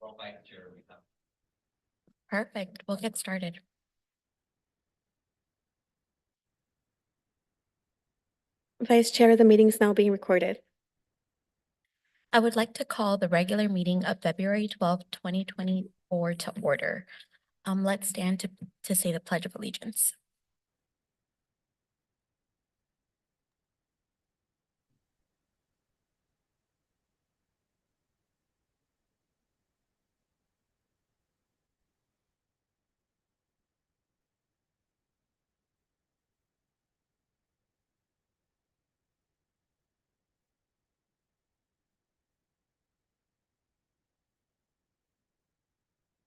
Roll by Chair Oliva. Perfect. We'll get started. Vice Chair, the meeting is now being recorded. I would like to call the regular meeting of February 12th, 2024 to order. Let's stand to say the Pledge of Allegiance.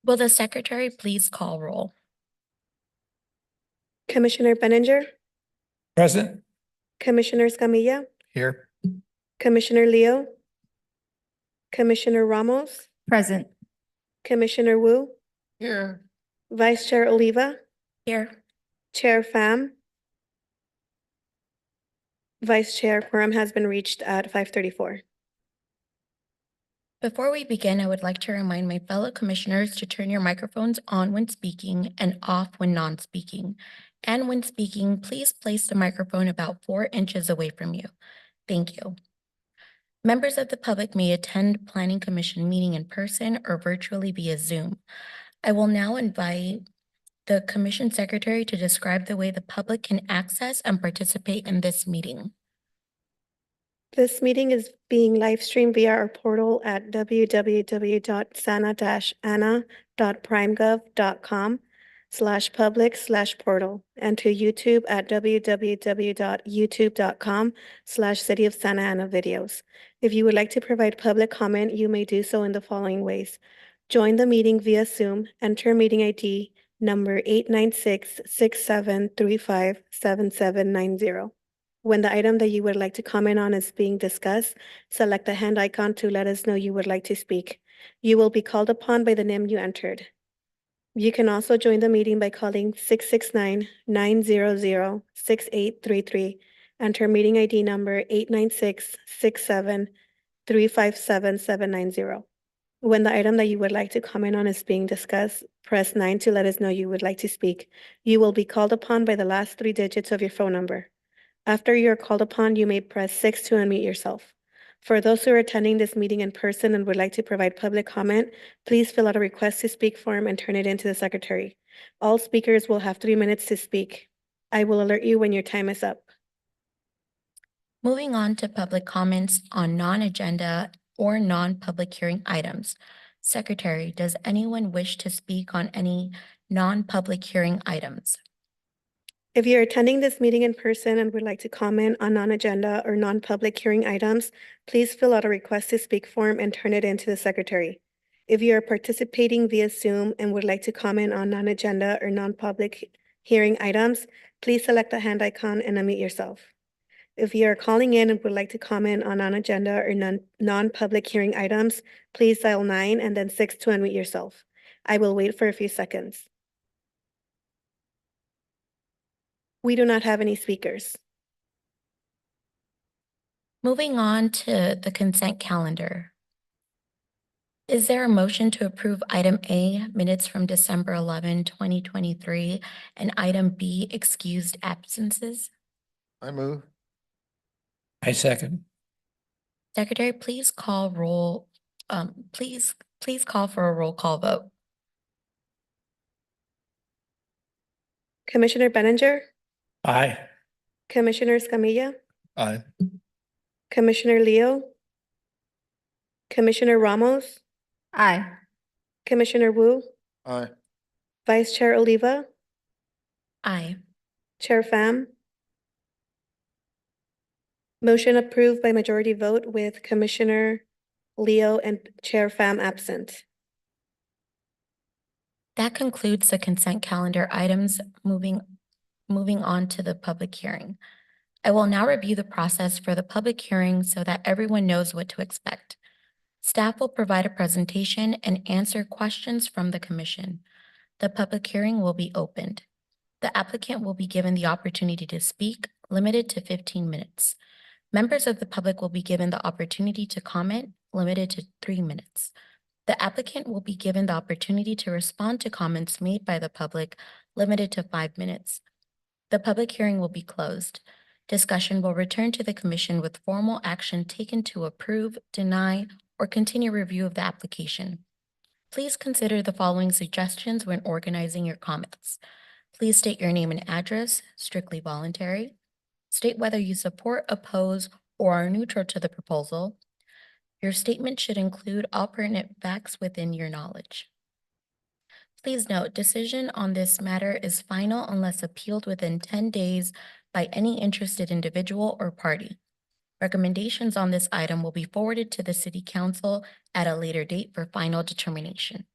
Will the secretary please call roll? Commissioner Benninger, Present. Commissioner Escamilla, Here. Commissioner Leo, Commissioner Ramos, Present. Commissioner Wu, Here. Vice Chair Oliva, Here. Chair Pham. Vice Chair, quorum has been reached at 5:34. Before we begin, I would like to remind my fellow commissioners to turn your microphones on when speaking and off when non-speaking. And when speaking, please place the microphone about 4 inches away from you. Thank you. Members of the public may attend Planning Commission meeting in person or virtually via Zoom. I will now invite the Commission Secretary to describe the way the public can access and participate in this meeting. This meeting is being live streamed via our portal at www.sana-ana.primegov.com/public/portal and to YouTube at www.youtube.com/City of Santa Ana videos. If you would like to provide public comment, you may do so in the following ways. Join the meeting via Zoom, enter meeting ID number 896-6735-7790. When the item that you would like to comment on is being discussed, select the hand icon to let us know you would like to speak. You will be called upon by the name you entered. You can also join the meeting by calling 669-900-6833. Enter meeting ID number 896-6735-7790. When the item that you would like to comment on is being discussed, press 9 to let us know you would like to speak. You will be called upon by the last 3 digits of your phone number. After you're called upon, you may press 6 to unmute yourself. For those who are attending this meeting in person and would like to provide public comment, please fill out a request to speak form and turn it into the secretary. All speakers will have 3 minutes to speak. I will alert you when your time is up. Moving on to public comments on non-agenda or non-public hearing items. Secretary, does anyone wish to speak on any non-public hearing items? If you're attending this meeting in person and would like to comment on non-agenda or non-public hearing items, please fill out a request to speak form and turn it into the secretary. If you are participating via Zoom and would like to comment on non-agenda or non-public hearing items, please select the hand icon and unmute yourself. If you are calling in and would like to comment on non-agenda or non-public hearing items, please dial 9 and then 6 to unmute yourself. I will wait for a few seconds. We do not have any speakers. Moving on to the consent calendar. Is there a motion to approve item A, minutes from December 11, 2023, and item B, excused absences? I move. I second. Secretary, please call roll, please call for a roll call vote. Commissioner Benninger, Aye. Commissioner Escamilla, Aye. Commissioner Leo, Commissioner Ramos, Aye. Commissioner Wu, Aye. Vice Chair Oliva, Aye. Chair Pham. Motion approved by majority vote with Commissioner Leo and Chair Pham absent. That concludes the consent calendar items. Moving on to the public hearing. I will now review the process for the public hearing so that everyone knows what to expect. Staff will provide a presentation and answer questions from the commission. The public hearing will be opened. The applicant will be given the opportunity to speak, limited to 15 minutes. Members of the public will be given the opportunity to comment, limited to 3 minutes. The applicant will be given the opportunity to respond to comments made by the public, limited to 5 minutes. The public hearing will be closed. Discussion will return to the commission with formal action taken to approve, deny, or continue review of the application. Please consider the following suggestions when organizing your comments. Please state your name and address, strictly voluntary. State whether you support, oppose, or are neutral to the proposal. Your statement should include all pertinent facts within your knowledge. Please note, decision on this matter is final unless appealed within 10 days by any interested individual or party. Recommendations on this item will be forwarded to the City Council at a later date for final determination.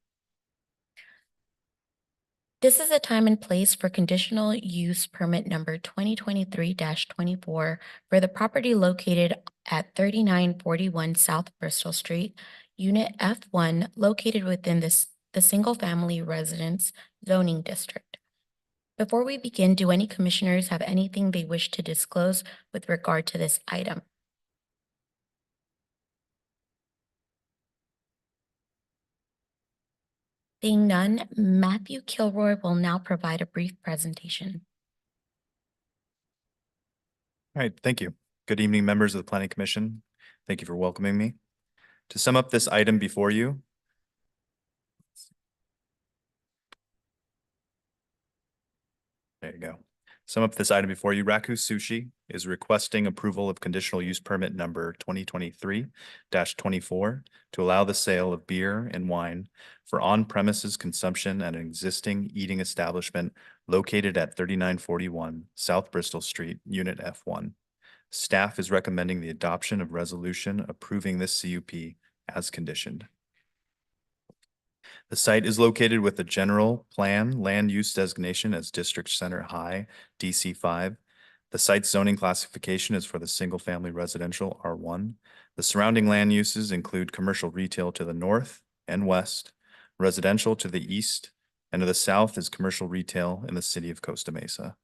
This is a time and place for conditional use permit number 2023-24 for the property located at 3941 South Bristol Street, Unit F1, located within the single-family residence zoning district. Before we begin, do any commissioners have anything they wish to disclose with regard to this item? Being none, Matthew Kilroy will now provide a brief presentation. All right, thank you. Good evening, members of the Planning Commission. Thank you for welcoming me. To sum up this item before you, there you go. Sum up this item before you, Raku Sushi is requesting approval of conditional use permit number 2023-24 to allow the sale of beer and wine for on-premises consumption at an existing eating establishment located at 3941 South Bristol Street, Unit F1. Staff is recommending the adoption of resolution approving this CUP as conditioned. The site is located with the general plan land use designation as District Center High, DC5. The site's zoning classification is for the single-family residential R1. The surrounding land uses include commercial retail to the north and west, residential to the east, and to the south is commercial retail in the city of Costa Mesa.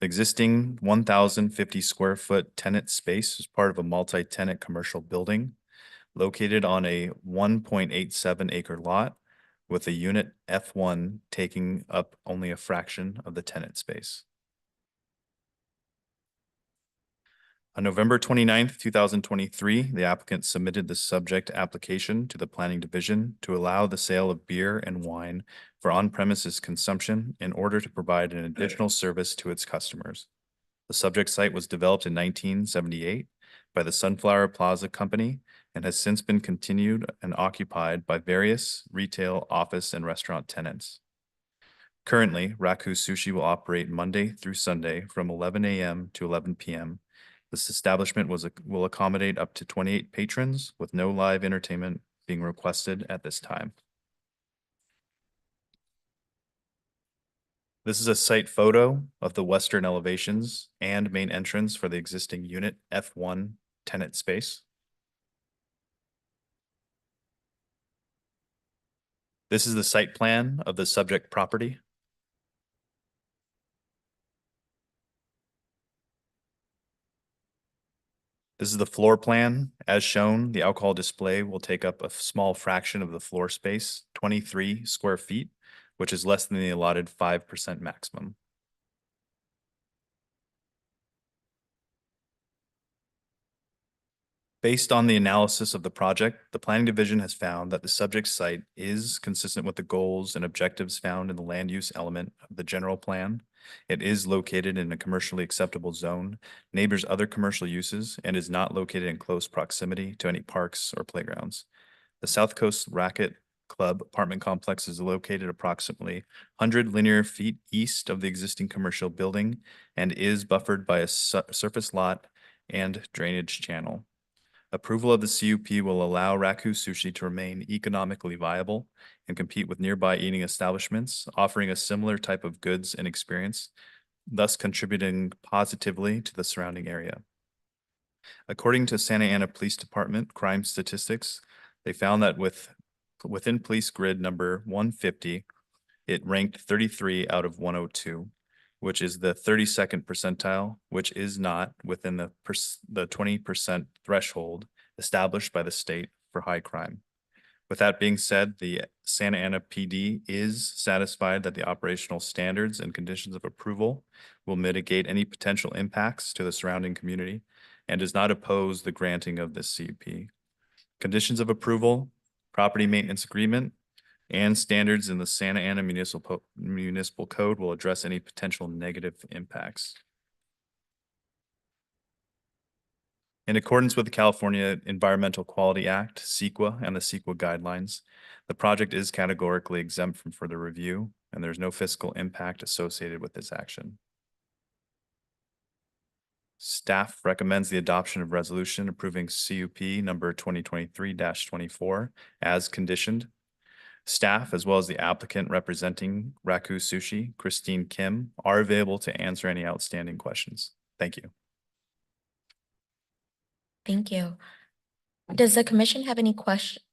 The existing 1,050 square foot tenant space is part of a multi-tenant commercial building located on a 1.87 acre lot with a unit F1 taking up only a fraction of the tenant space. On November 29th, 2023, the applicant submitted the subject application to the Planning Division to allow the sale of beer and wine for on-premises consumption in order to provide an additional service to its customers. The subject site was developed in 1978 by the Sunflower Plaza Company and has since been continued and occupied by various retail, office, and restaurant tenants. Currently, Raku Sushi will operate Monday through Sunday from 11 a.m. to 11 p.m. This establishment will accommodate up to 28 patrons with no live entertainment being requested at this time. This is a site photo of the western elevations and main entrance for the existing unit F1 tenant space. This is the site plan of the subject property. This is the floor plan. As shown, the alcohol display will take up a small fraction of the floor space, 23 square feet, which is less than the allotted 5% maximum. Based on the analysis of the project, the Planning Division has found that the subject site is consistent with the goals and objectives found in the land use element of the general plan. It is located in a commercially acceptable zone, neighbors other commercial uses, and is not located in close proximity to any parks or playgrounds. The South Coast Racket Club apartment complex is located approximately 100 linear feet east of the existing commercial building and is buffered by a surface lot and drainage channel. Approval of the CUP will allow Raku Sushi to remain economically viable and compete with nearby eating establishments, offering a similar type of goods and experience, thus contributing positively to the surrounding area. According to Santa Ana Police Department crime statistics, they found that within police grid number 150, it ranked 33 out of 102. Which is the 32nd percentile, which is not within the 20% threshold established by the state for high crime. With that being said, the Santa Ana PD is satisfied that the operational standards and conditions of approval will mitigate any potential impacts to the surrounding community and does not oppose the granting of this CUP. Conditions of approval, property maintenance agreement, and standards in the Santa Ana Municipal Code will address any potential negative impacts. In accordance with the California Environmental Quality Act, CEQA, and the CEQA guidelines, the project is categorically exempt from further review, and there's no fiscal impact associated with this action. Staff recommends the adoption of resolution approving CUP number 2023-24 as conditioned. Staff, as well as the applicant representing Raku Sushi, Christine Kim, are available to answer any outstanding questions. Thank you. Thank you. Does the commission have any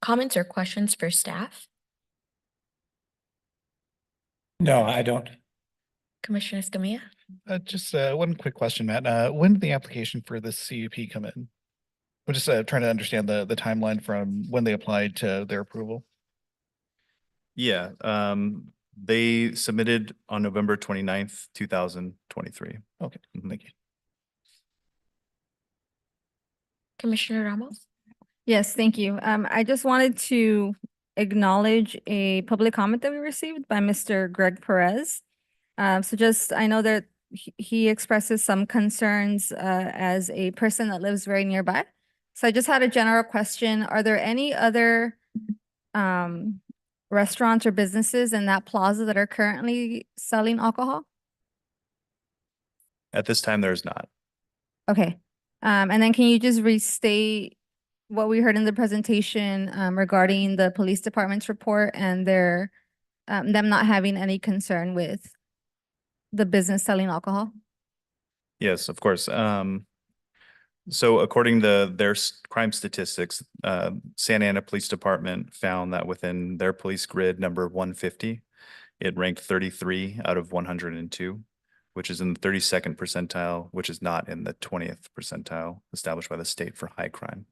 comments or questions for staff? No, I don't. Commissioner Escamilla? Just one quick question, Matt. When did the application for this CUP come in? We're just trying to understand the timeline from when they applied to their approval. Yeah, they submitted on November 29th, 2023. Okay, Mhm. thank you. Commissioner Ramos? Yes, thank you. I just wanted to acknowledge a public comment that we received by Mr. Greg Perez. I know that he expresses some concerns as a person that lives very nearby. So I just had a general question. Are there any other restaurants or businesses in that plaza that are currently selling alcohol? At this time, there is not. Okay. And then can you just restate what we heard in the presentation regarding the police department's report and their them not having any concern with the business selling alcohol? Yes, of course. So according to their crime statistics, Santa Ana Police Department found that within their police grid number 150, it ranked 33 out of 102, which is in the 32nd percentile, which is not in the 20th percentile established by the state for high crime.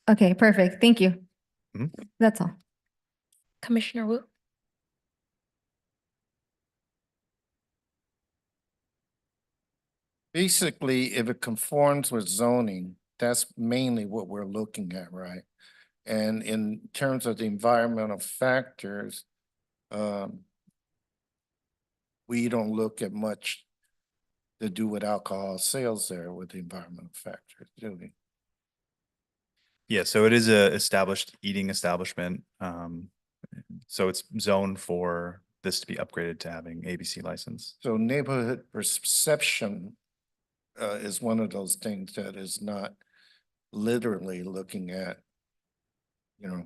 Okay, perfect. Thank you. Mhm. That's all. Commissioner Wu? Basically, if it conforms with zoning, that's mainly what we're looking at, right? And in terms of the environmental factors, we don't look at much to do with alcohol sales there with the environmental factors, do we? Yeah, so it is a established eating establishment. So it's zoned for this to be upgraded to having ABC license. So neighborhood perception is one of those things that is not literally looking at, you know,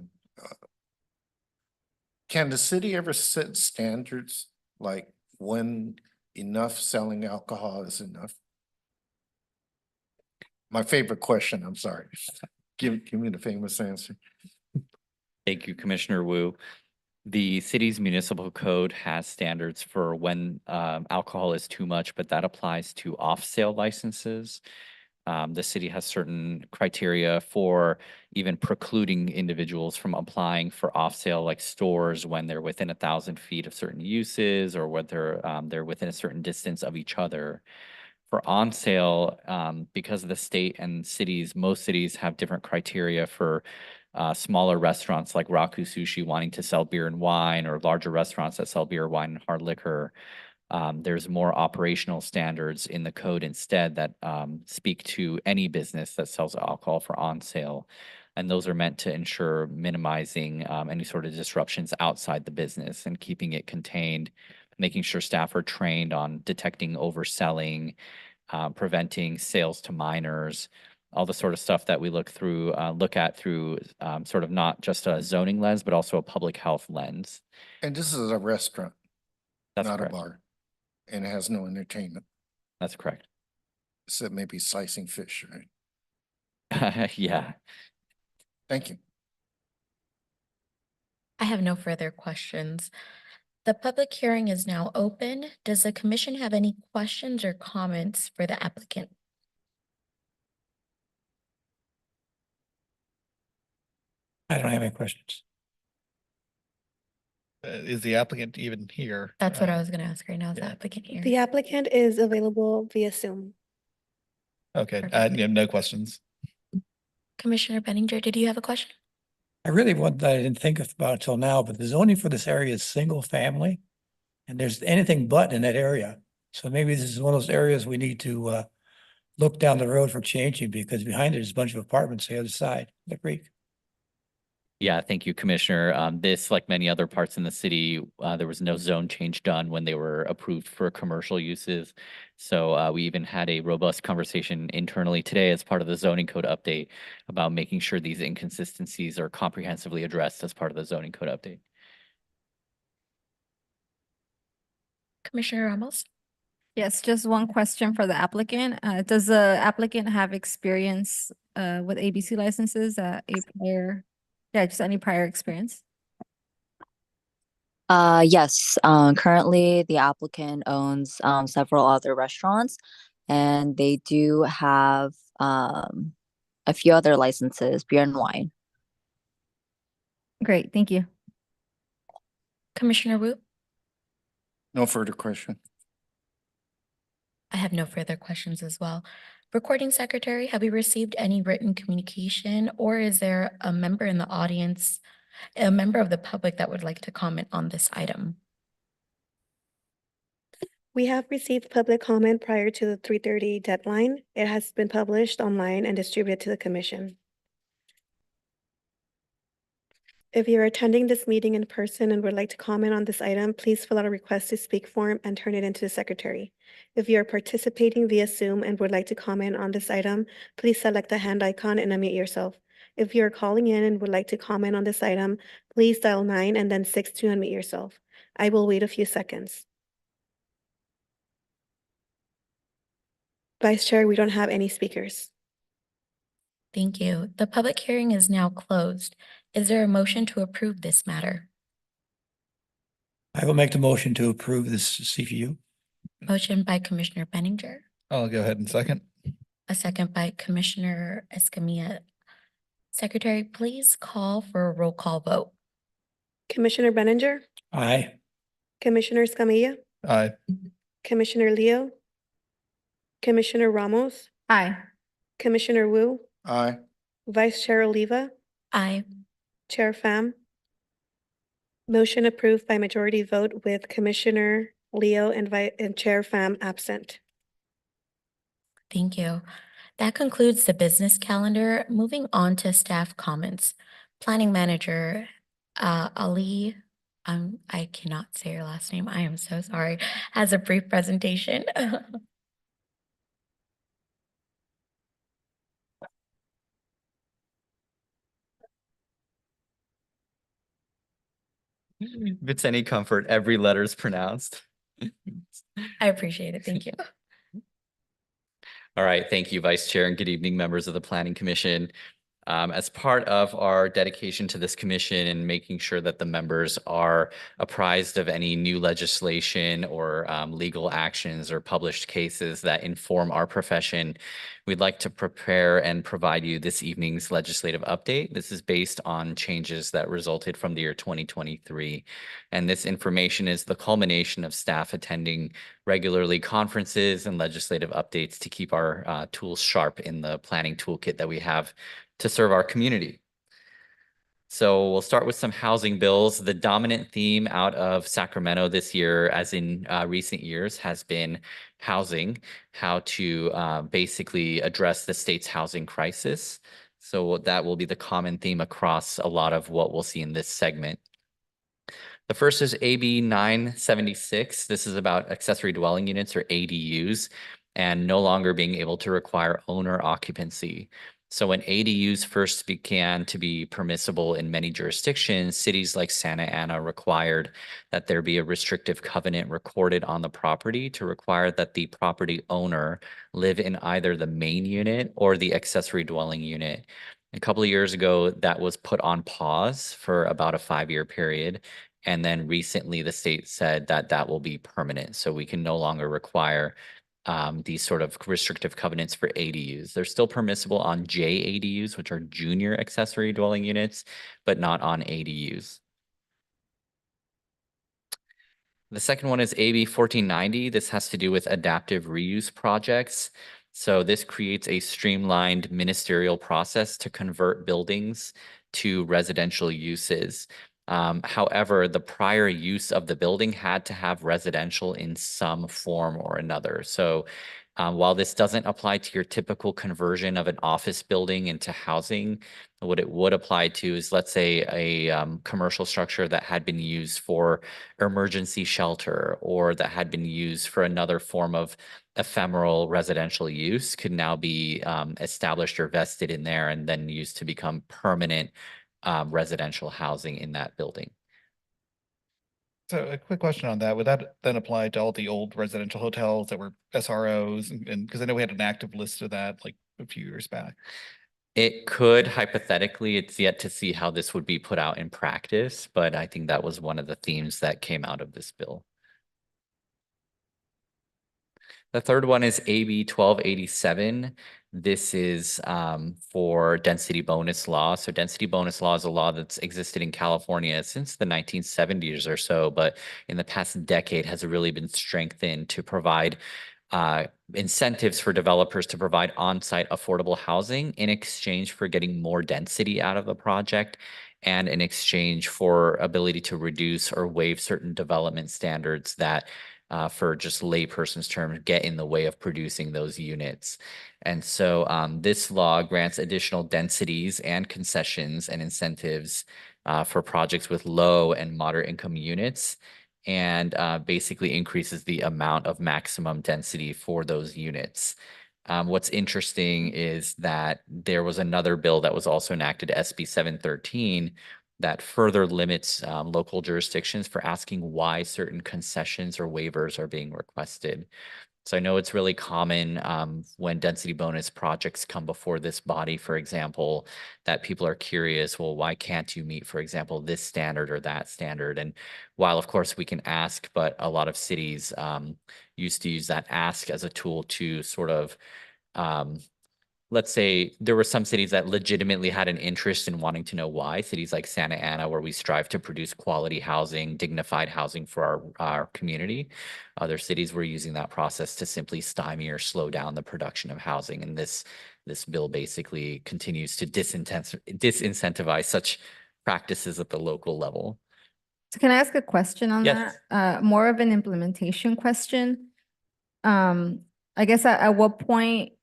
can the city ever set standards like when enough selling alcohol is enough? My favorite question, I'm sorry. Give me the famous answer. Thank you, Commissioner Wu. The city's municipal code has standards for when alcohol is too much, but that applies to off-sale licenses. The city has certain criteria for even precluding individuals from applying for off-sale, like stores, when they're within 1,000 feet of certain uses or whether they're within a certain distance of each other. For on-sale, because of the state and cities, most cities have different criteria for smaller restaurants like Raku Sushi wanting to sell beer and wine, or larger restaurants that sell beer, wine, and hard liquor. There's more operational standards in the code instead that speak to any business that sells alcohol for on sale. And those are meant to ensure minimizing any sort of disruptions outside the business and keeping it contained, making sure staff are trained on detecting overselling, preventing sales to minors, all the sort of stuff that we look at through sort of not just a zoning lens, but also a public health lens. And this is a restaurant, That's not correct. a bar, and it has no entertainment, That's correct. except maybe slicing fish, right? Yeah. Thank you. I have no further questions. The public hearing is now open. Does the commission have any questions or comments for the applicant? I don't have any questions. Is the applicant even here? That's what I was gonna ask right now. Is the yeah. applicant here? The applicant is available via Zoom. Okay, Perfect. yeah, no questions. Commissioner Benninger, did you have a question? I really want, I didn't think about until now, but the zoning for this area is single family. And there's anything but in that area. So maybe this is one of those areas we need to look down the road for changing because behind it is a bunch of apartments the other side, of the creek. Yeah, thank you, Commissioner. This, like many other parts in the city, there was no zone change done when they were approved for commercial uses. So we even had a robust conversation internally today as part of the zoning code update about making sure these inconsistencies are comprehensively addressed as part of the zoning code update. Commissioner Ramos? Yes, just one question for the applicant. Does the applicant have experience with ABC licenses, just any prior experience? Yes, currently the applicant owns several other restaurants and they do have a few other licenses, beer and wine. Great, thank you. Commissioner Wu? No further question. I have no further questions as well. Recording Secretary, have we received any written communication, or is there a member in the audience, a member of the public that would like to comment on this item? We have received public comment prior to the 3:30 deadline. It has been published online and distributed to the commission. If you're attending this meeting in person and would like to comment on this item, please fill out a request to speak form and turn it into the secretary. If you're participating via Zoom and would like to comment on this item, please select the hand icon and unmute yourself. If you're calling in and would like to comment on this item, please dial 9 and then 6 to unmute yourself. I will wait a few seconds. Vice Chair, we don't have any speakers. Thank you. The public hearing is now closed. Is there a motion to approve this matter? I will make the motion to approve this CFU. Motion by Commissioner Benninger, I'll go ahead and second. a second by Commissioner Escamilla. Secretary, please call for a roll call vote. Commissioner Benninger, Aye. Commissioner Escamilla, Aye. Commissioner Leo, Commissioner Ramos, Aye. Commissioner Wu, Aye. Vice Chair Oliva, Aye. Chair Pham. Motion approved by majority vote with Commissioner Leo and Chair Pham absent. Thank you. That concludes the business calendar. Moving on to staff comments. Planning Manager, Ali, I cannot say your last name. I am so sorry. Has a brief presentation. If it's any comfort, every letter is pronounced. I appreciate it. Thank you. All right, thank you, Vice Chair, and good evening, members of the Planning Commission. As part of our dedication to this commission and making sure that the members are apprised of any new legislation or legal actions or published cases that inform our profession, we'd like to prepare and provide you this evening's legislative update. This is based on changes that resulted from the year 2023. And this information is the culmination of staff attending regularly conferences and legislative updates to keep our tools sharp in the planning toolkit that we have to serve our community. So we'll start with some housing bills. The dominant theme out of Sacramento this year, as in recent years, has been housing, how to basically address the state's housing crisis. So that will be the common theme across a lot of what we'll see in this segment. The first is AB 976. This is about accessory dwelling units, or ADUs, and no longer being able to require owner occupancy. So when ADUs first began to be permissible in many jurisdictions, cities like Santa Ana required that there be a restrictive covenant recorded on the property to require that the property owner live in either the main unit or the accessory dwelling unit. A couple of years ago, that was put on pause for about a 5-year period. And then recently the state said that that will be permanent. So we can no longer require these sort of restrictive covenants for ADUs. They're still permissible on JADUs, which are junior accessory dwelling units, but not on ADUs. The second one is AB 1490. This has to do with adaptive reuse projects. So this creates a streamlined ministerial process to convert buildings to residential uses. However, the prior use of the building had to have residential in some form or another. So while this doesn't apply to your typical conversion of an office building into housing, what it would apply to is, let's say, a commercial structure that had been used for emergency shelter or that had been used for another form of ephemeral residential use could now be established or vested in there and then used to become permanent residential housing in that building. So a quick question on that. Would that then apply to all the old residential hotels that were SROs? And because I know we had an active list of that like a few years back. It could hypothetically, it's yet to see how this would be put out in practice, but I think that was one of the themes that came out of this bill. The third one is AB 1287. This is for density bonus law. So density bonus law is a law that's existed in California since the 1970s or so, but in the past decade has really been strengthened to provide incentives for developers to provide on-site affordable housing in exchange for getting more density out of the project and in exchange for ability to reduce or waive certain development standards that for just layperson's terms, get in the way of producing those units. And so this law grants additional densities and concessions and incentives for projects with low and moderate income units and basically increases the amount of maximum density for those units. What's interesting is that there was another bill that was also enacted, SB 713, that further limits local jurisdictions for asking why certain concessions or waivers are being requested. So I know it's really common when density bonus projects come before this body, for example, that people are curious, well, why can't you meet, for example, this standard or that standard? And while, of course, we can ask, but a lot of cities used to use that ask as a tool to sort of let's say there were some cities that legitimately had an interest in wanting to know why. Cities like Santa Ana, where we strive to produce quality housing, dignified housing for our community. Other cities were using that process to simply stymie or slow down the production of housing. And this bill basically continues to disincentivize such practices at the local level. So can I ask a question on Yes. that? More of an implementation question. I guess at what point,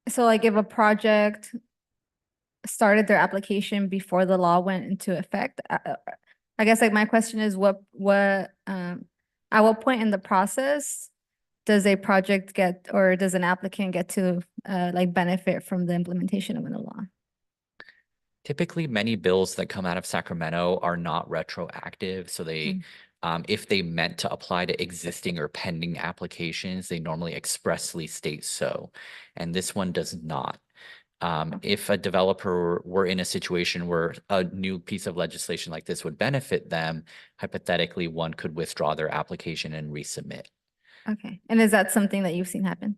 so like if a project started their application before the law went into effect, I guess like my question is at what point in the process does a project get, or does an applicant get to like benefit from the implementation of a new law? Typically, many bills that come out of Sacramento are not retroactive. So they, if they meant to apply to existing or pending applications, they normally expressly state so. And this one does not. If a developer were in a situation where a new piece of legislation like this would benefit them, hypothetically, one could withdraw their application and resubmit. Okay. And is that something that you've seen happen?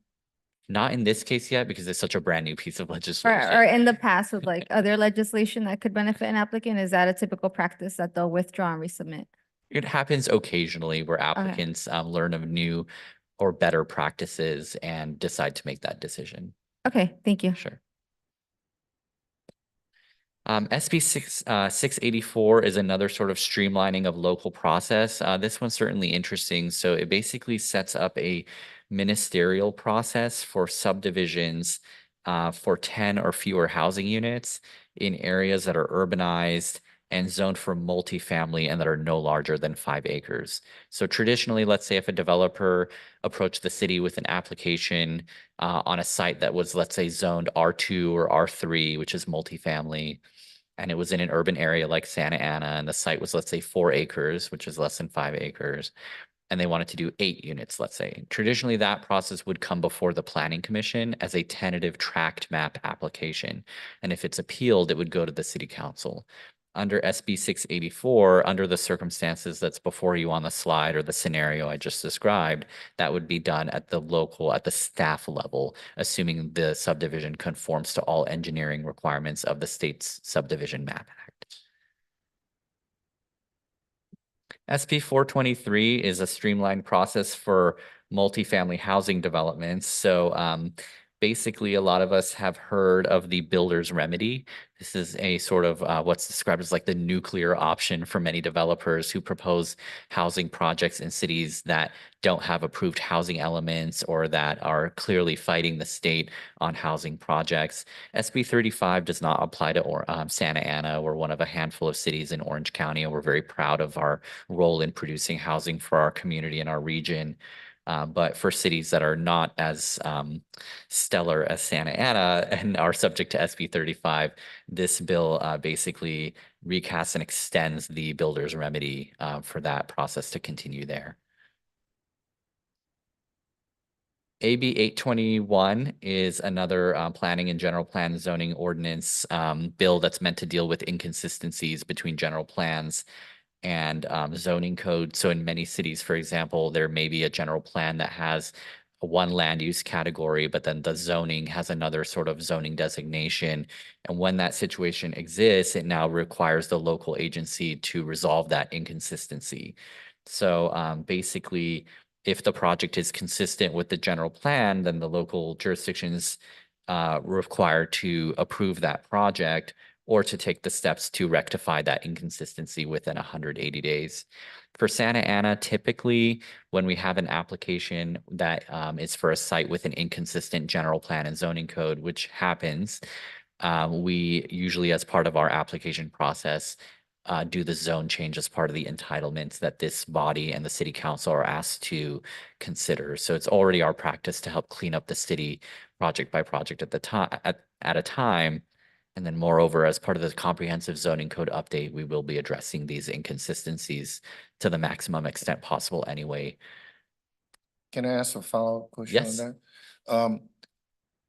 Not in this case yet, because it's such a brand new piece of legislation. Or in the past with like other legislation that could benefit an applicant? Is that a typical practice that they'll withdraw and resubmit? It happens occasionally where applicants learn of new or better practices and decide to make that decision. Okay, thank you. Sure. SB 684 is another sort of streamlining of local process. This one's certainly interesting. So it basically sets up a ministerial process for subdivisions for 10 or fewer housing units in areas that are urbanized and zoned for multifamily and that are no larger than 5 acres. So traditionally, let's say if a developer approached the city with an application on a site that was, let's say, zoned R2 or R3, which is multifamily, and it was in an urban area like Santa Ana, and the site was, let's say, 4 acres, which is less than 5 acres, and they wanted to do 8 units, let's say. Traditionally, that process would come before the Planning Commission as a tentative tract map application. And if it's appealed, it would go to the City Council. Under SB 684, under the circumstances that's before you on the slide or the scenario I just described, that would be done at the local, at the staff level, assuming the subdivision conforms to all engineering requirements of the state's Subdivision Map Act. SB 423 is a streamlined process for multifamily housing developments. So basically, a lot of us have heard of the builder's remedy. This is a sort of what's described as like the nuclear option for many developers who propose housing projects in cities that don't have approved housing elements or that are clearly fighting the state on housing projects. SB 35 does not apply to Santa Ana. We're one of a handful of cities in Orange County, and we're very proud of our role in producing housing for our community and our region. But for cities that are not as stellar as Santa Ana and are subject to SB 35, this bill basically recasts and extends the builder's remedy for that process to continue there. AB 821 is another planning and general plan zoning ordinance bill that's meant to deal with inconsistencies between general plans and zoning code. So in many cities, for example, there may be a general plan that has one land use category, but then the zoning has another sort of zoning designation. And when that situation exists, it now requires the local agency to resolve that inconsistency. So basically, if the project is consistent with the general plan, then the local jurisdictions required to approve that project or to take the steps to rectify that inconsistency within 180 days. For Santa Ana, typically, when we have an application that is for a site with an inconsistent general plan and zoning code, which happens, we usually, as part of our application process, do the zone change as part of the entitlements that this body and the city council are asked to consider. So it's already our practice to help clean up the city project by project at the time at a time. And then moreover, as part of the comprehensive zoning code update, we will be addressing these inconsistencies to the maximum extent possible anyway. Can I ask a follow-up question on Yes. that?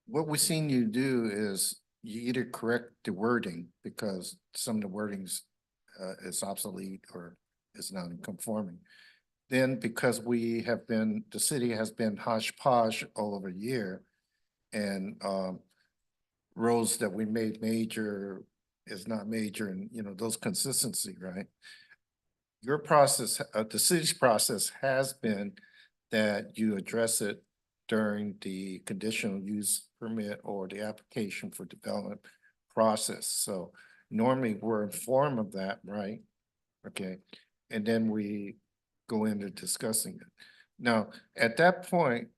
What we've seen you do is you either correct the wording because some of the wordings is obsolete or is non-conforming. Then because the city has been hodgepodge all over the year and roads that we made major is not major and, you know, those consistency, right? Your process, the city's process has been that you address it during the conditional use permit or the application for development process. So normally we're informed of that, right? Okay, and then we go into discussing it. Now, at that point,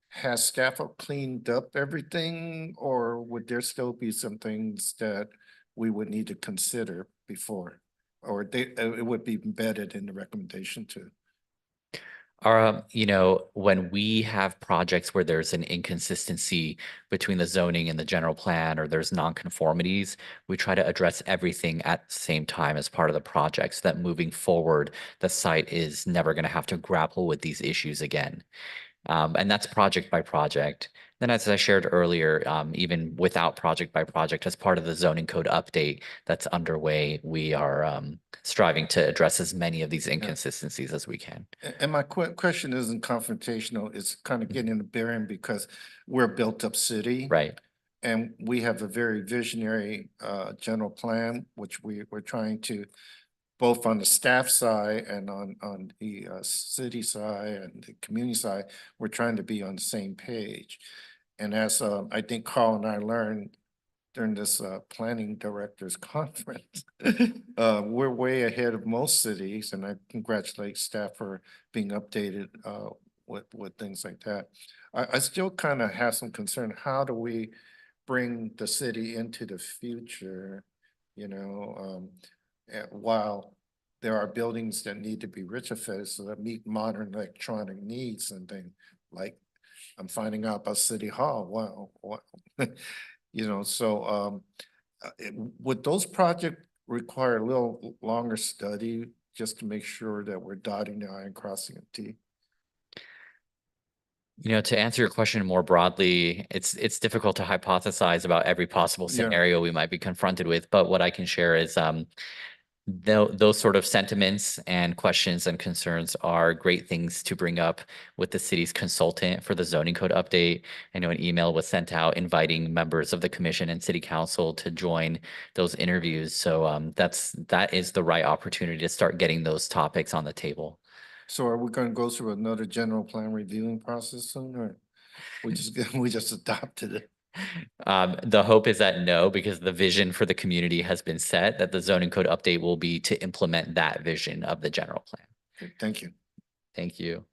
has staff cleaned up everything, or would there still be some things that we would need to consider before? Or it would be embedded in the recommendation too? When we have projects where there's an inconsistency between the zoning and the general plan, or there's nonconformities, we try to address everything at the same time as part of the project so that moving forward, the site is never going to have to grapple with these issues again. And that's project by project. Then, as I shared earlier, even without project by project, as part of the zoning code update that's underway, we are striving to address as many of these inconsistencies as we can. And my question isn't confrontational, it's kind of getting a bearing because we're a built-up city. Right. And we have a very visionary general plan, which we're trying to, both on the staff side and on the city side and the community side, we're trying to be on the same page. And as I think Carl and I learned during this planning directors conference, we're way ahead of most cities, and I congratulate staff for being updated with things like that. I still kind of have some concern. How do we bring the city into the future, you know, while there are buildings that need to be retrofitted so that meet modern electronic needs and things like I'm finding out about City Hall. Wow, what, you know, so would those projects require a little longer study just to make sure that we're dotting the I and crossing the T? To answer your question more broadly, it's difficult to hypothesize about every possible Yeah. scenario we might be confronted with. But what I can share is those sort of sentiments and questions and concerns are great things to bring up with the city's consultant for the zoning code update. I know an email was sent out inviting members of the commission and city council to join those interviews. So that is the right opportunity to start getting those topics on the table. So are we gonna go through another general plan reviewing process soon, or we just adopted it? The hope is that no, because the vision for the community has been set, that the zoning code update will be to implement that vision of the general plan. Okay, thank you. Thank you.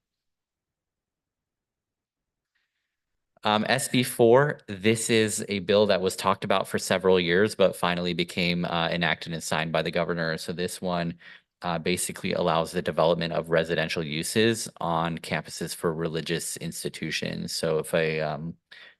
SB 4, this is a bill that was talked about for several years, but finally became enacted and signed by the governor. So this one basically allows the development of residential uses on campuses for religious institutions. So if a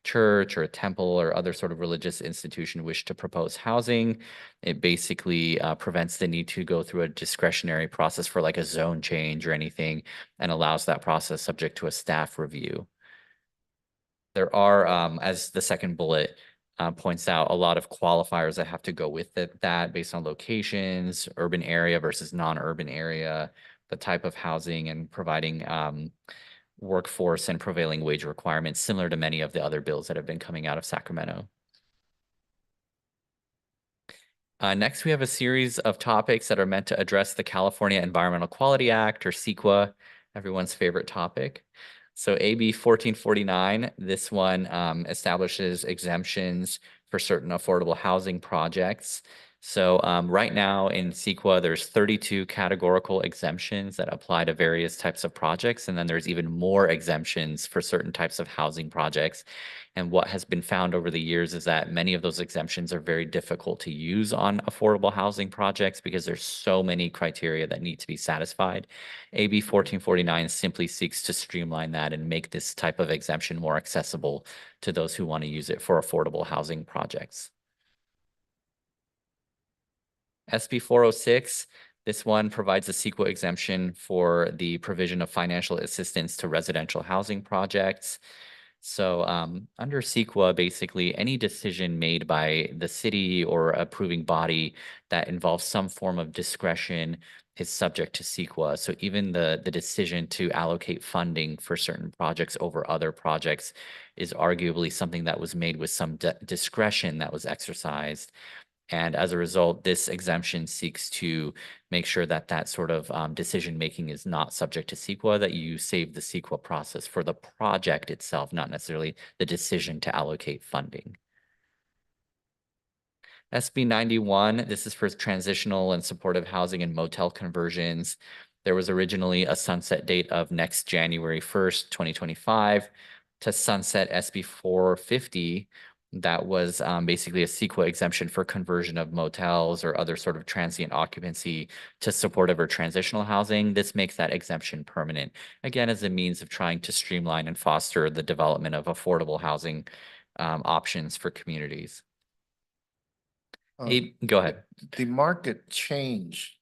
church or a temple or other sort of religious institution wish to propose housing, it basically prevents the need to go through a discretionary process for like a zone change or anything, and allows that process subject to a staff review. There are, as the second bullet points out, a lot of qualifiers that have to go with it, that based on locations, urban area versus non-urban area, the type of housing, and providing workforce and prevailing wage requirements, similar to many of the other bills that have been coming out of Sacramento. Next, we have a series of topics that are meant to address the California Environmental Quality Act, or CEQA, everyone's favorite topic. So AB 1449, this one establishes exemptions for certain affordable housing projects. So right now in CEQA, there's 32 categorical exemptions that apply to various types of projects. And then there's even more exemptions for certain types of housing projects. And what has been found over the years is that many of those exemptions are very difficult to use on affordable housing projects because there's so many criteria that need to be satisfied. AB 1449 simply seeks to streamline that and make this type of exemption more accessible to those who want to use it for affordable housing projects. SB 406, this one provides a CEQA exemption for the provision of financial assistance to residential housing projects. So under CEQA, basically any decision made by the city or approving body that involves some form of discretion is subject to CEQA. So even the decision to allocate funding for certain projects over other projects is arguably something that was made with some discretion that was exercised. And as a result, this exemption seeks to make sure that that sort of decision-making is not subject to CEQA, that you save the CEQA process for the project itself, not necessarily the decision to allocate funding. SB 91, this is for transitional and supportive housing and motel conversions. There was originally a sunset date of next January 1st, 2025 to sunset SB 450. That was basically a CEQA exemption for conversion of motels or other sort of transient occupancy to supportive or transitional housing. This makes that exemption permanent, again, as a means of trying to streamline and foster the development of affordable housing options for communities. Go ahead. The market changed.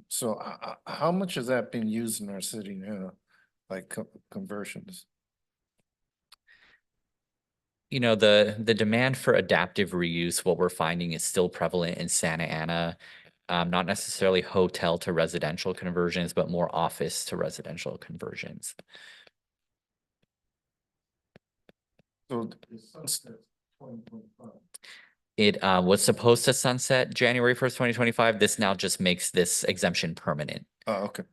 So how much has that been used in our city now, like conversions? You know, the demand for adaptive reuse, what we're finding is still prevalent in Santa Ana, not necessarily hotel to residential conversions, but more office to residential conversions. So the sunset 2025. It was supposed to sunset January 1st, 2025. This now just makes this exemption permanent. Oh, okay.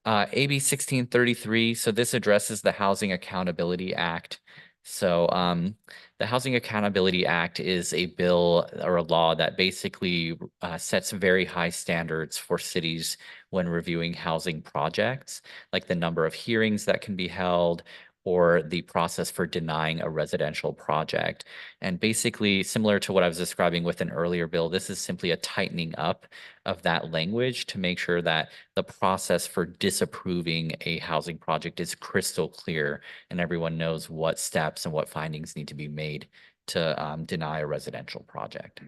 AB 1633, so this addresses the Housing Accountability Act. So the Housing Accountability Act is a bill or a law that basically sets very high standards for cities when reviewing housing projects, like the number of hearings that can be held, or the process for denying a residential project. And basically, similar to what I was describing with an earlier bill, this is simply a tightening up of that language to make sure that the process for disapproving a housing project is crystal clear and everyone knows what steps and what findings need to be made to deny a residential project.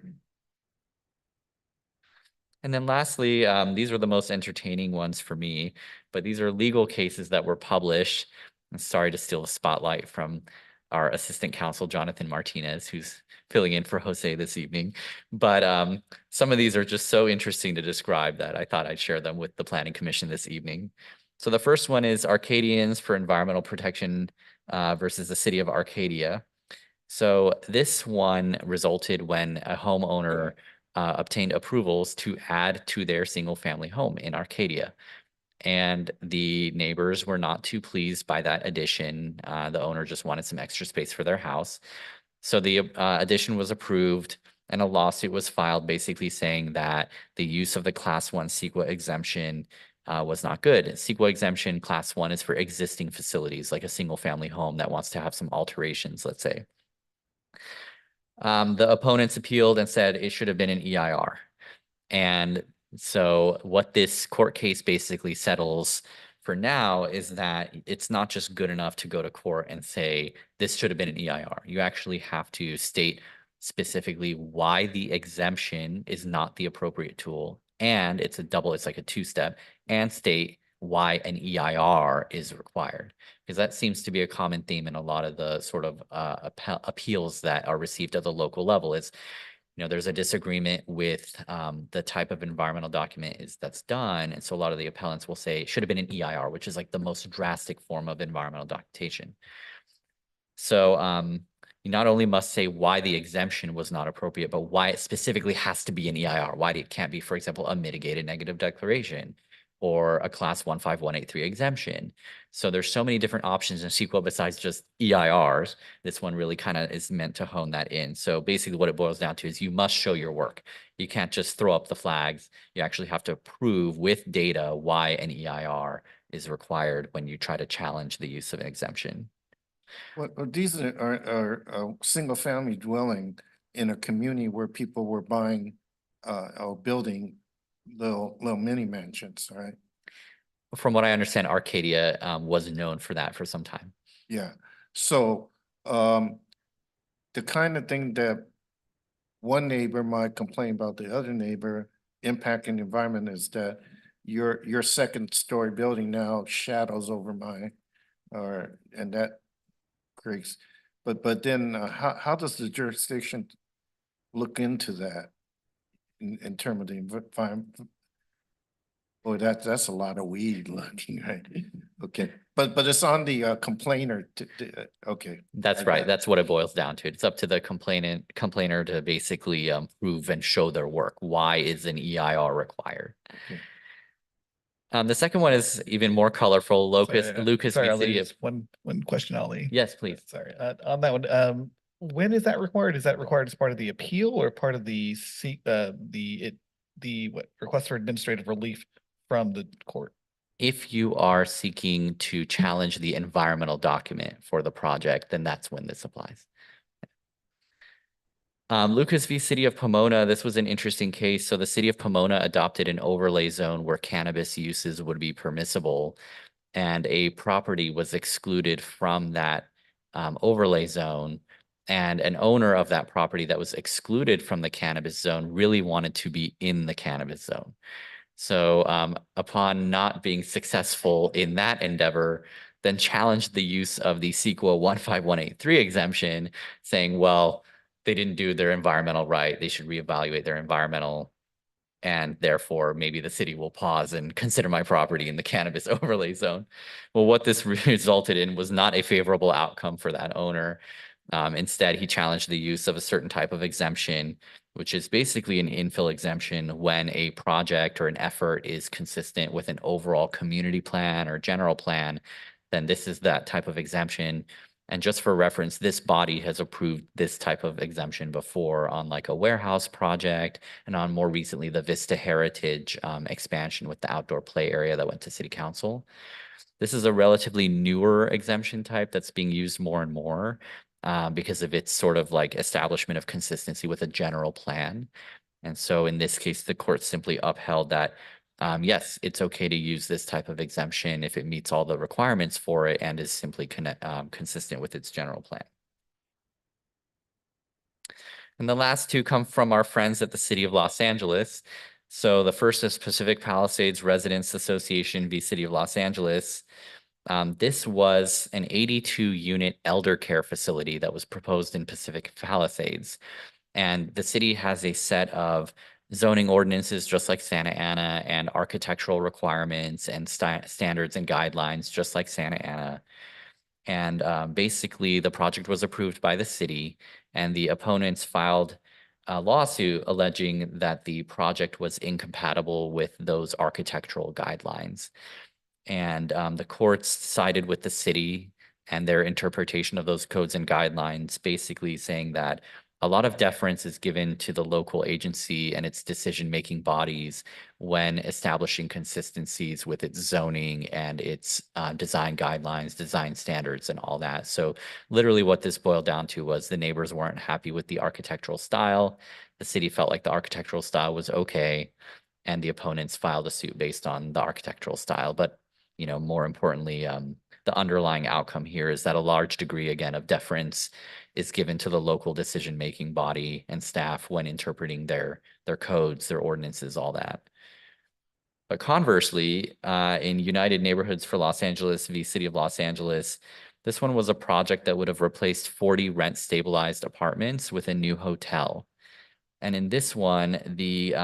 And then lastly, these are the most entertaining ones for me, but these are legal cases that were published. I'm sorry to steal the spotlight from our assistant counsel, Jonathan Martinez, who's filling in for Jose this evening. But some of these are just so interesting to describe that I thought I'd share them with the Planning Commission this evening. So the first one is Arcadians for Environmental Protection versus the City of Arcadia. So this one resulted when a homeowner obtained approvals to add to their single-family home in Arcadia. And the neighbors were not too pleased by that addition. The owner just wanted some extra space for their house. So the addition was approved and a lawsuit was filed basically saying that the use of the Class 1 CEQA exemption was not good. CEQA exemption Class 1 is for existing facilities, like a single-family home that wants to have some alterations, let's say. The opponents appealed and said it should have been an EIR. And so what this court case basically settles for now is that it's not just good enough to go to court and say this should have been an EIR. You actually have to state specifically why the exemption is not the appropriate tool. And it's like a two-step, and state why an EIR is required. Because that seems to be a common theme in a lot of the sort of appeals that are received at the local level is, there's a disagreement with the type of environmental document that's done. And so a lot of the appellants will say it should have been an EIR, which is like the most drastic form of environmental documentation. So you not only must say why the exemption was not appropriate, but why it specifically has to be an EIR, why it can't be, for example, a mitigated negative declaration or a Class 15183 exemption. So there's so many different options in CEQA besides just EIRs. This one really kind of is meant to hone that in. So basically what it boils down to is you must show your work. You can't just throw up the flags. You actually have to prove with data why an EIR is required when you try to challenge the use of an exemption. Well, these are single family dwelling in a community where people were buying or building little mini mansions, right? From what I understand, Arcadia was known for that for some time. Yeah. So the kind of thing that one neighbor might complain about the other neighbor impacting the environment is that your second story building now shadows over mine, and that creates. But then how does the jurisdiction look into that in terms of the environment? Boy, that's a lot of weed looking, right? Okay, but it's on the complainer. Okay, That's right. That's what it boils down to. It's up to the complainer to basically prove and show their work. Why is an EIR required? Okay. The second one is even more colorful. Lucas Sorry, v. Ali, City of. just one question, Ali. Yes, please. Sorry, on that one, when is that required? Is that required as part of the appeal or part of the request for administrative relief from the court? If you are seeking to challenge the environmental document for the project, then that's when this applies. Lucas v. City of Pomona, this was an interesting case. So the City of Pomona adopted an overlay zone where cannabis uses would be permissible, and a property was excluded from that overlay zone. And an owner of that property that was excluded from the cannabis zone really wanted to be in the cannabis zone. So upon not being successful in that endeavor, then challenged the use of the CEQA 15183 exemption, saying, well, they didn't do their environmental right. They should reevaluate their environmental, and therefore maybe the city will pause and consider my property in the cannabis overlay zone. Well, what this resulted in was not a favorable outcome for that owner. Instead, he challenged the use of a certain type of exemption, which is basically an infill exemption when a project or an effort is consistent with an overall community plan or general plan, then this is that type of exemption. And just for reference, this body has approved this type of exemption before on like a warehouse project and on more recently the Vista Heritage expansion with the outdoor play area that went to City Council. This is a relatively newer exemption type that's being used more and more because of its sort of like establishment of consistency with a general plan. And so in this case, the court simply upheld that yes, it's okay to use this type of exemption if it meets all the requirements for it and is simply consistent with its general plan. And the last two come from our friends at the City of Los Angeles. So the first is Pacific Palisades Residents Association v. City of Los Angeles. This was an 82-unit elder care facility that was proposed in Pacific Palisades. And the city has a set of zoning ordinances, just like Santa Ana, and architectural requirements and standards and guidelines, just like Santa Ana. And basically, the project was approved by the city, and the opponents filed a lawsuit alleging that the project was incompatible with those architectural guidelines. And the courts sided with the city and their interpretation of those codes and guidelines, basically saying that a lot of deference is given to the local agency and its decision-making bodies when establishing consistencies with its zoning and its design guidelines, design standards, and all that. So literally what this boiled down to was the neighbors weren't happy with the architectural style. The city felt like the architectural style was okay, and the opponents filed a suit based on the architectural style. But more importantly, the underlying outcome here is that a large degree, again, of deference is given to the local decision-making body and staff when interpreting their codes, their ordinances, all that. But conversely, in United Neighborhoods for Los Angeles v. City of Los Angeles, this one was a project that would have replaced 40 rent-stabilized apartments with a new hotel. And in this one, the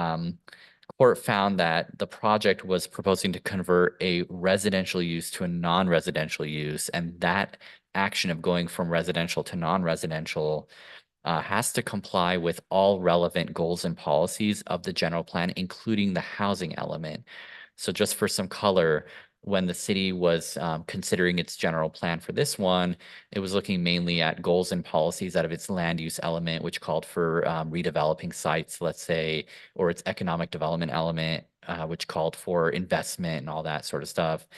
court found that the project was proposing to convert a residential use to a non-residential use, and that action of going from residential to non-residential has to comply with all relevant goals and policies of the general plan, including the housing element. So just for some color, when the city was considering its general plan for this one, it was looking mainly at goals and policies out of its land use element, which called for redeveloping sites, let's say, or its economic development element, which called for investment and all that sort of stuff.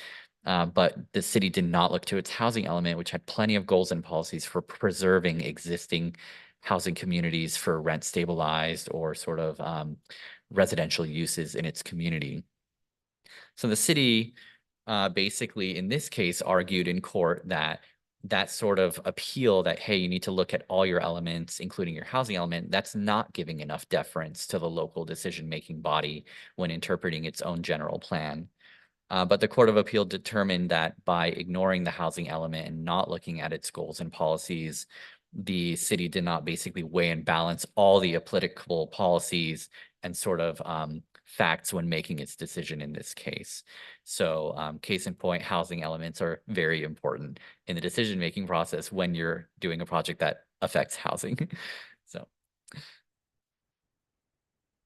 But the city did not look to its housing element, which had plenty of goals and policies for preserving existing housing communities for rent stabilized or sort of residential uses in its community. So the city basically, in this case, argued in court that that sort of appeal that, hey, you need to look at all your elements, including your housing element, that's not giving enough deference to the local decision-making body when interpreting its own general plan. But the Court of Appeal determined that by ignoring the housing element and not looking at its goals and policies, the city did not basically weigh and balance all the applicable policies and sort of facts when making its decision in this case. So case in point, housing elements are very important in the decision-making process when you're doing a project that affects housing. So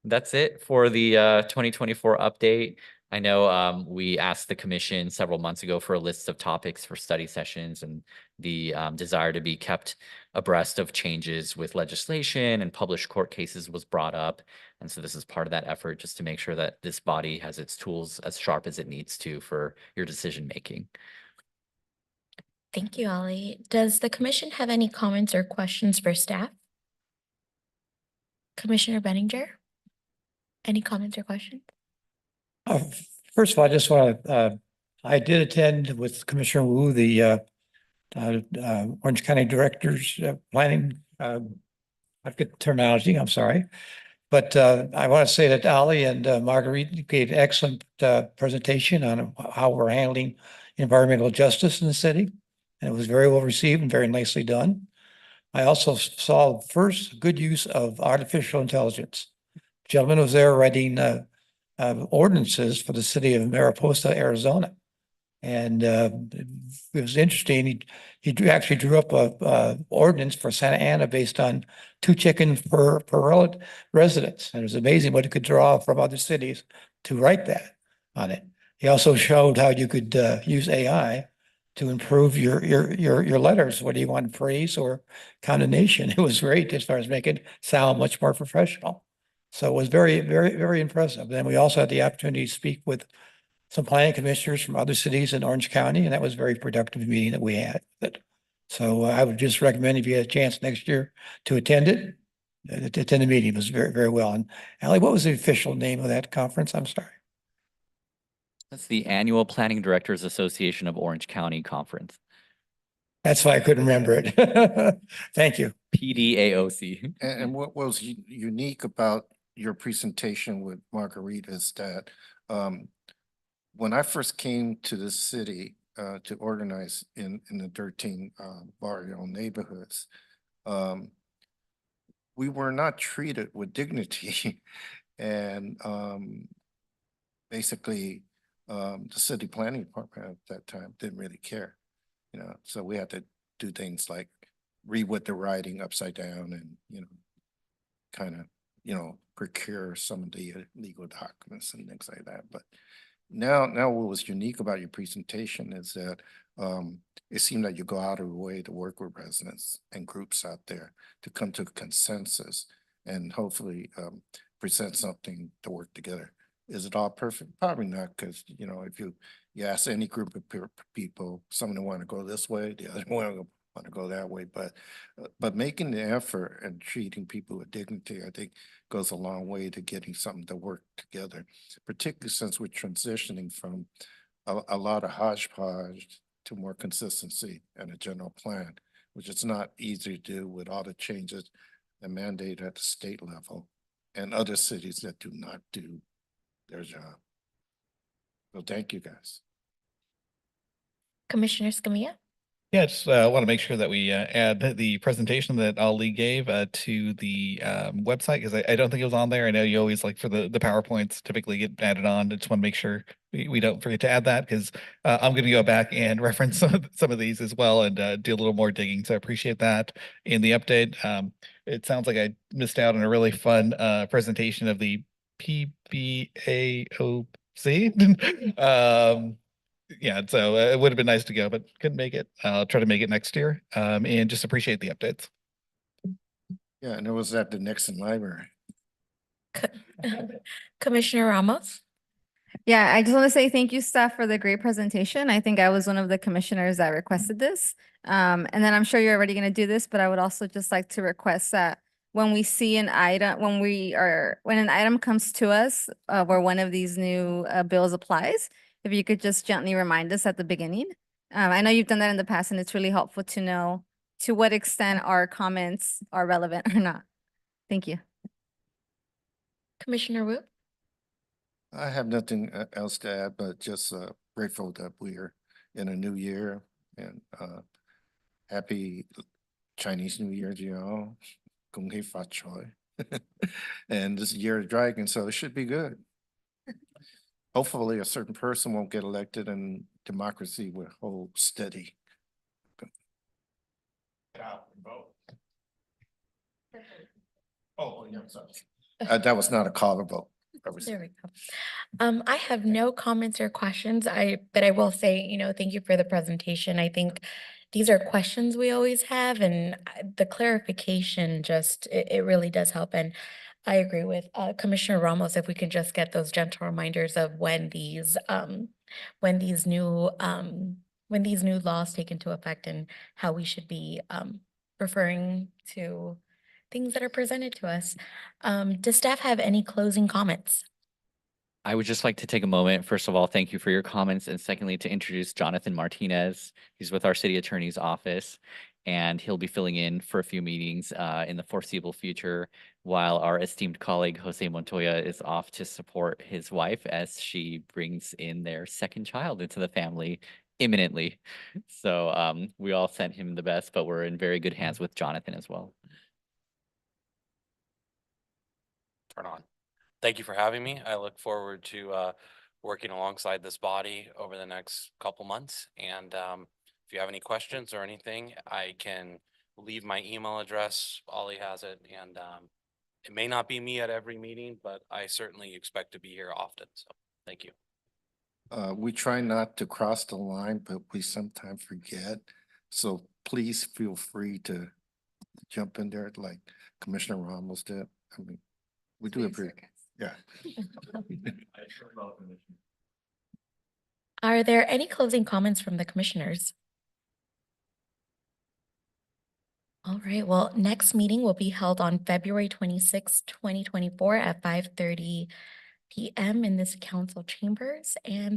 that's it for the 2024 update. I know we asked the commission several months ago for a list of topics for study sessions, and the desire to be kept abreast of changes with legislation and published court cases was brought up. And so this is part of that effort, just to make sure that this body has its tools as sharp as it needs to for your decision making. Thank you, Ollie. Does the commission have any comments or questions for staff? Commissioner Benninger? Any comments or questions? First of all, I just want to, I did attend with Commissioner Wu, the Orange County Director's planning, I forget the terminology, I'm sorry. But I want to say that Ali and Marguerite gave excellent presentation on how we're handling environmental justice in the city. And it was very well received and very nicely done. I also saw first good use of artificial intelligence. Gentleman was there writing ordinances for the city of Mariposa, Arizona. And it was interesting. He actually drew up a ordinance for Santa Ana based on 2 chickens per residence. And it was amazing what it could draw from other cities to write that on it. He also showed how you could use AI to improve your letters, whether you want praise or condemnation. It was great as far as making it sound much more professional. So it was very, very, very impressive. Then we also had the opportunity to speak with some planning commissioners from other cities in Orange County, and that was a very productive meeting that we had. So I would just recommend, if you had a chance next year to attend it, to attend the meeting. It was very, very well. And Ali, what was the official name of that conference? I'm sorry. That's the Annual Planning Directors Association of Orange County Conference. That's why I couldn't remember it. Thank you. PDAOC. And what was unique about your presentation with Marguerite is that when I first came to this city, to organize in the 13 barrio neighborhoods. We were not treated with dignity and basically the city planning department at that time didn't really care, you know, so we had to do things like read what they're writing upside down and, you know, kind of, you know, procure some of the legal documents and things like that. But now what was unique about your presentation is that it seemed like you go out of your way to work with residents and groups out there to come to a consensus and hopefully present something to work together. Is it all perfect? Probably not, because, you know, if you ask any group of people, some of them want to go this way, the other one want to go that way, but making the effort and treating people with dignity, I think, goes a long way to getting something to work together, particularly since we're transitioning from a lot of hodgepodge to more consistency and a general plan, which is not easy to do with all the changes and mandate at the state level and other cities that do not do their job. So thank you, guys. Commissioner Scammia? Yeah, just want to make sure that we add the presentation that Ali gave to the website, because I don't think it was on there. I know you always like for the PowerPoints typically get added on. I just want to make sure we don't forget to add that, because I'm going to go back and reference some of these as well and do a little more digging. So I appreciate that in the update. It sounds like I missed out on a really fun presentation of the PBAOC. Yeah, so it would have been nice to go, but couldn't make it. I'll try to make it next year. And just appreciate the updates. Yeah, and it was at the Nixon Library. Commissioner Ramos? Yeah, I just want to say thank you, staff, for the great presentation. I think I was one of the commissioners that requested this. And then I'm sure you're already going to do this, but I would also just like to request that when we see an item, when an item comes to us where one of these new bills applies, if you could just gently remind us at the beginning. I know you've done that in the past, and it's really helpful to know to what extent our comments are relevant or not. Thank you. Commissioner Wu? I have nothing else to add, but just grateful that we're in a new year and happy Chinese New Year to y'all. Gong hei fa choi. And this year of dragon, so it should be good. Hopefully a certain person won't get elected and democracy will hold steady. Get out and vote. Oh, yeah, sorry. That was not a call to vote. There we go. I have no comments or questions. But I will say, you know, thank you for the presentation. I think these are questions we always have, and the clarification just, it really does help. And I agree with Commissioner Ramos, if we can just get those gentle reminders of when these new laws take into effect and how we should be referring to things that are presented to us. Does staff have any closing comments? I would just like to take a moment. First of all, thank you for your comments. And secondly, to introduce Jonathan Martinez. He's with our city attorney's office, and he'll be filling in for a few meetings in the foreseeable future, while our esteemed colleague Jose Montoya is off to support his wife as she brings in their second child into the family imminently. So we all sent him the best, but we're in very good hands with Jonathan as well. Turn on. Thank you for having me. I look forward to working alongside this body over the next couple months. And if you have any questions or anything, I can leave my email address. Ollie has it. And it may not be me at every meeting, but I certainly expect to be here often. So thank you. We try not to cross the line, but we sometimes forget. So please feel free to jump in there like Commissioner Ramos did. I mean, we do appreciate it. Yeah. Are there any closing comments from the commissioners? All right, well, next meeting will be held on February 26, 2024 at 5:30 p.m. in this council chambers, and